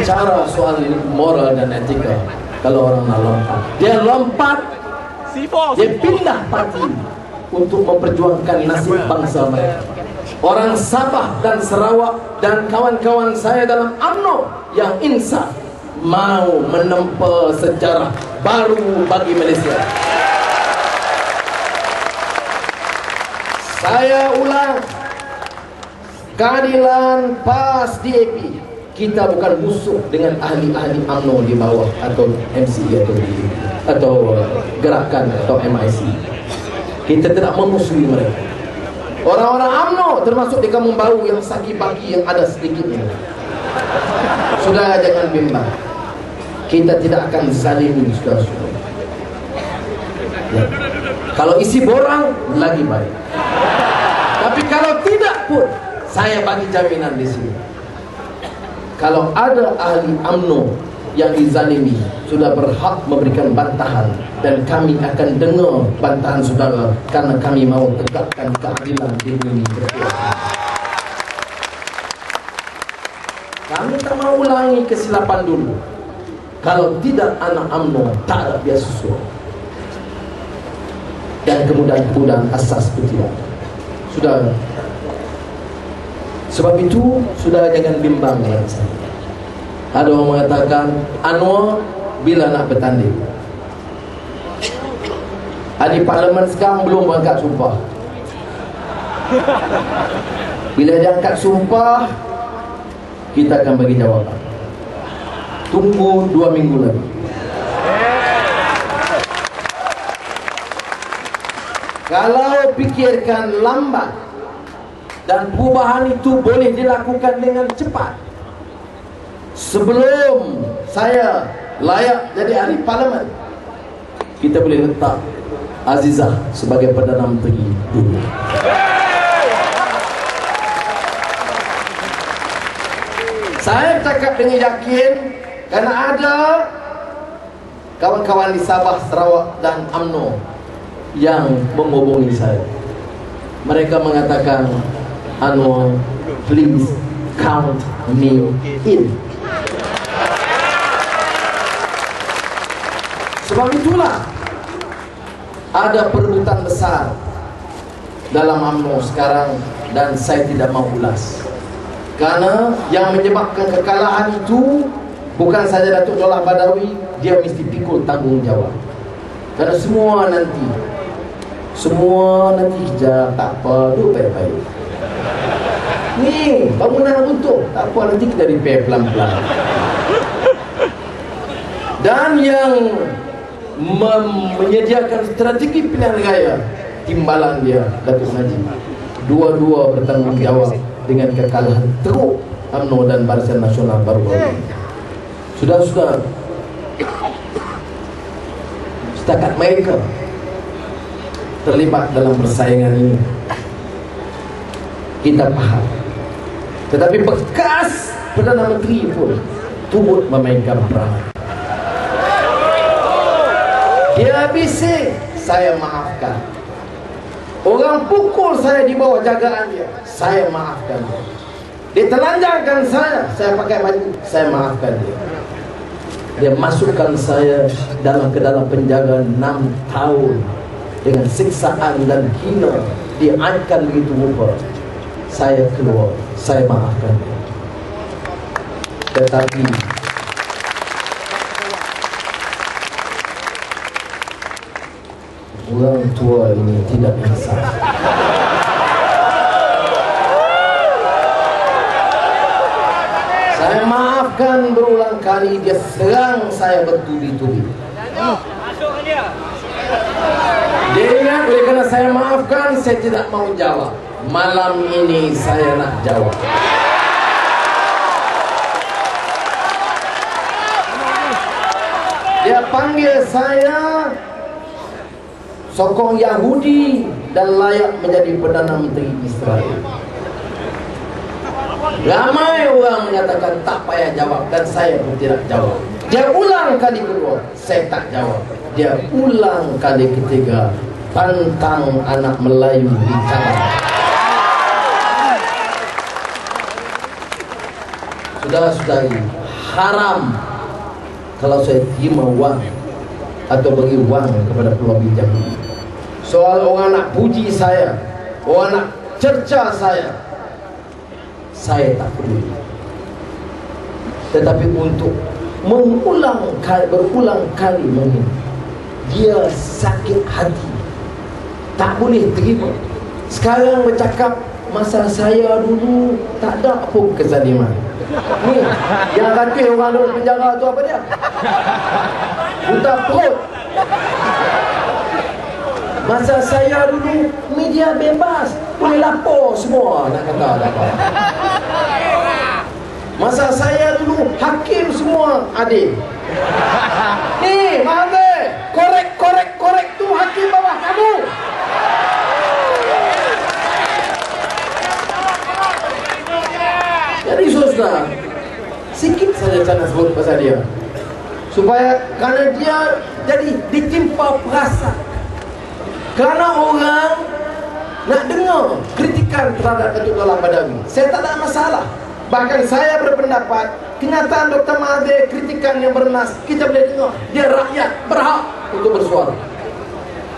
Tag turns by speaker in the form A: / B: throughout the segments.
A: bicara soal moral dan etika. Kalau orang nak lompat, dia lompat, dia pindah parti untuk memperjuangkan nasib bangsa mereka. Orang Sabah dan Sarawak dan kawan-kawan saya dalam UMNO yang insaf mau menempa sejarah baru bagi Malaysia. Saya ulang, keadilan PAS DAP. Kita bukan musuh dengan ahli-ahli UMNO di bawah atau MC atau gerakan atau MIC. Kita tidak memusuhi mereka. Orang-orang UMNO termasuk di Kampung Baru yang sagi-bagi yang ada sedikit ini. Sudah, jangan bimbang. Kita tidak akan zalimi, saudara-saudara. Ya. Kalau isi borang, lagi baik. Tapi kalau tidak pun, saya bagi jaminan di sini. Kalau ada ahli UMNO yang dizalimi, sudah berhak memberikan bantahan, dan kami akan dengar bantahan saudara karena kami mau tegakkan keadilan di bumi berkuasa. Kami tak mau ulangi kesilapan dulu. Kalau tidak, anak UMNO tak ada beasiswa dan kemudahan-kemudahan asas pun tidak. Sudah. Sebab itu, sudah jangan bimbang dengan saya. Ada orang mengatakan, Anwar bila nak bertanding? Ahli parlimen sekarang belum berangkat sumpah. Bila dia angkat sumpah, kita akan bagi jawapan. Tunggu 2 minggu lagi. Kalau pikirkan lambat dan perubahan itu boleh dilakukan dengan cepat, sebelum saya layak jadi ahli parlimen, kita boleh letak Azizah sebagai Perdana Menteri dulu. Saya cakap dengan yakin kerana ada kawan-kawan di Sabah, Sarawak dan UMNO yang menghubungi saya. Mereka mengatakan, Anwar, please count me in. Sebab itulah ada perebutan besar dalam UMNO sekarang, dan saya tidak mau ulas. Karena yang menyebabkan kekalahan itu bukan saja Datuk Jolah Badawi, dia mesti pikul tanggungjawab. Karena semua nanti kerja tak apa, duduk baik-baik. Ni bangunan runtuh, tak apa, nanti kita repair pelan-pelan. Dan yang menyediakan strategi pilihan raya, timbalan dia Datuk Najib. Dua-dua bertanggungjawab dengan kekalahan teruk UMNO dan Barisan Nasional baru-baru ini. Sudah setakat mereka terlibat dalam persaingan ini, kita faham. Tetapi bekas Perdana Menteri pun turut memainkan peranan. Dia bising, saya maafkan. Orang pukul saya di bawah jagaan dia, saya maafkan dia. Dia telanjangkan saya pakai baju, saya maafkan dia. Dia masukkan saya ke dalam penjara 6 tahun dengan siksaan dan hina, diancam begitu rupa. Saya keluar, saya maafkan dia. Tetapi orang tua ini tidak insaf. Saya maafkan berulang kali, dia serang saya bertubi-tubi. Dia ingat oleh kerana saya maafkan, saya tidak mau jawab. Malam ini saya nak jawab. Dia panggil saya sokong Yahudi dan layak menjadi Perdana Menteri Israel. Ramai orang menyatakan tak payah jawab, dan saya pun tidak jawab. Dia ulang kali kedua, saya tak jawab. Dia ulang kali ketiga, tantang anak Melayu di jalan. Saudara-saudari, haram kalau saya terima wang atau bagi wang kepada peluang bijak. Soal orang nak puji saya, orang nak cerca saya tak peduli. Tetapi untuk berulang kali mengingat, dia sakit hati, tak boleh terima. Sekarang bercakap masa saya dulu tak ada pun kezaliman. Ni yang kata orang duduk penjara tu apa dia? Buta perut. Masa saya dulu media bebas, boleh lapor semua, nak kata apa. Masa saya dulu hakim semua adil. Ni Mahathir, korek tu hakim bawah kamu. Jadi saudara, sikit saja saya nak sebut pasal dia, supaya kerana dia jadi ditimpa perasaan. Kerana orang nak dengar kritikan terhadap Datuk Dahlan Badawi, saya tak ada masalah. Bahkan saya berpendapat kenyataan Dr. Mahathir, kritikan yang bernas, kita boleh dengar. Dia rakyat berhak untuk bersuara.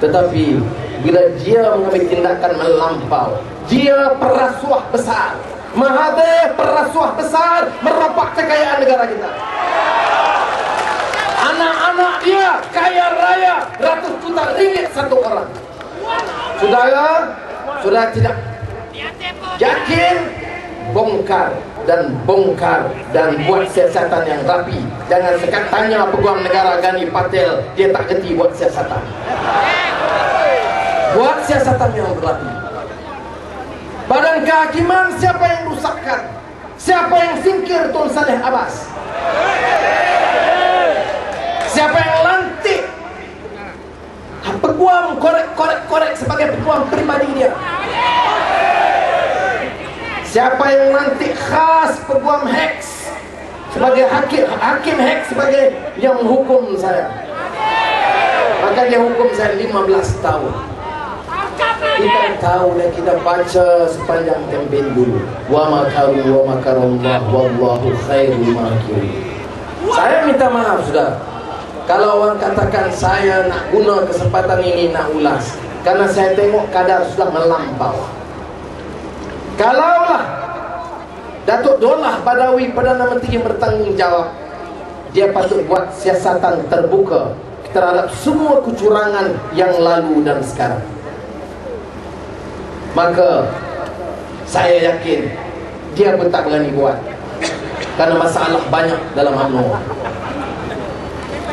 A: Tetapi bila dia mengambil tindakan melampau, dia perasuah besar. Mahathir perasuah besar, merampak kekayaan negara kita. Anak-anak dia kaya raya, ratus juta ringgit satu orang. Saudara, sudah tidak yakin, bongkar dan buat siasatan yang rapi. Jangan sekat tanya Peguam Negara Gani Patel, dia tak kerti buat siasatan. Buat siasatan yang rapi. Badan Kehakiman, siapa yang rusakkan? Siapa yang singkir Tun Saleh Abbas? Siapa yang lantik Peguam korek sebagai peguam pribadi dia? Siapa yang lantik khas Peguam Hex sebagai hakim Hex sebagai yang menghukum saya? Maka dia hukum saya 15 tahun. Kita tahu dan kita baca sepanjang kempen dulu. Wa makaru wa makarullah wallahu khairul makirin. Saya minta maaf sudah, kalau orang katakan saya nak guna kesempatan ini nak ulas, karena saya tengok kadar sudah melampau. Kalaulah Datuk Dahlan Badawi Perdana Menteri bertanggungjawab, dia patut buat siasatan terbuka terhadap semua kecurangan yang lalu dan sekarang. Maka saya yakin dia pun tak berani buat, karena masalah banyak dalam UMNO.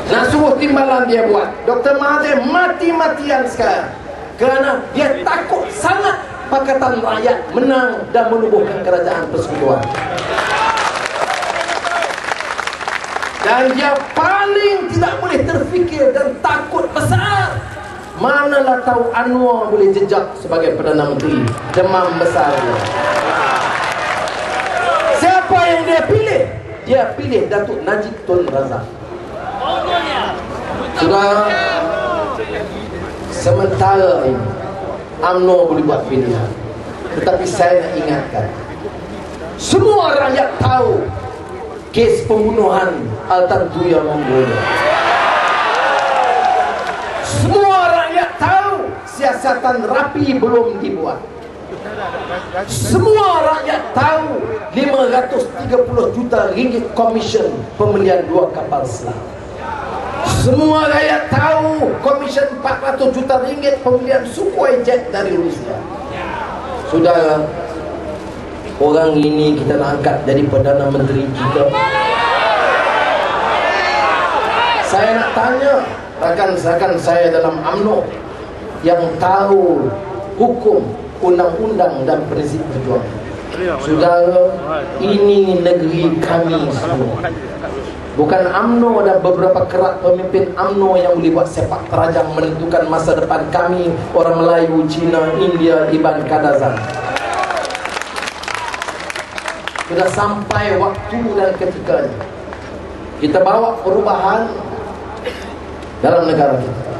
A: Nak suruh timbalan dia buat. Dr. Mahathir mati-matian sekarang kerana dia takut sangat Pakatan Rakyat menang dan menubuhkan kerajaan persekutuan. Dan dia paling tidak boleh terfikir dan takut besar. Manalah tahu Anwar boleh jejak sebagai Perdana Menteri. Demam besar dia. Siapa yang dia pilih? Dia pilih Datuk Najib Tun Razak. Sudah, sementara ini UMNO boleh buat pilihan, tetapi saya nak ingatkan, semua rakyat tahu kes pembunuhan Altan Tuya Mongolia. Semua rakyat tahu siasatan rapi belum dibuat. Semua rakyat tahu 530 juta ringgit komisen pembelian 2 kapal selam. Semua rakyat tahu komisen 400 juta ringgit pembelian Sukhoi jet dari Rusia. Saudara, orang ini kita nak angkat jadi Perdana Menteri kita. Saya nak tanya rakan-rakan saya dalam UMNO yang tahu hukum, undang-undang dan prinsip perjuangan. Saudara, ini negeri kami semua. Bukan UMNO dan beberapa kerak pemimpin UMNO yang boleh buat sepak terjang menentukan masa depan kami, orang Melayu, Cina, India, Iban Kadazan. Sudah sampai waktu dan ketikanya kita bawa perubahan dalam negara kita.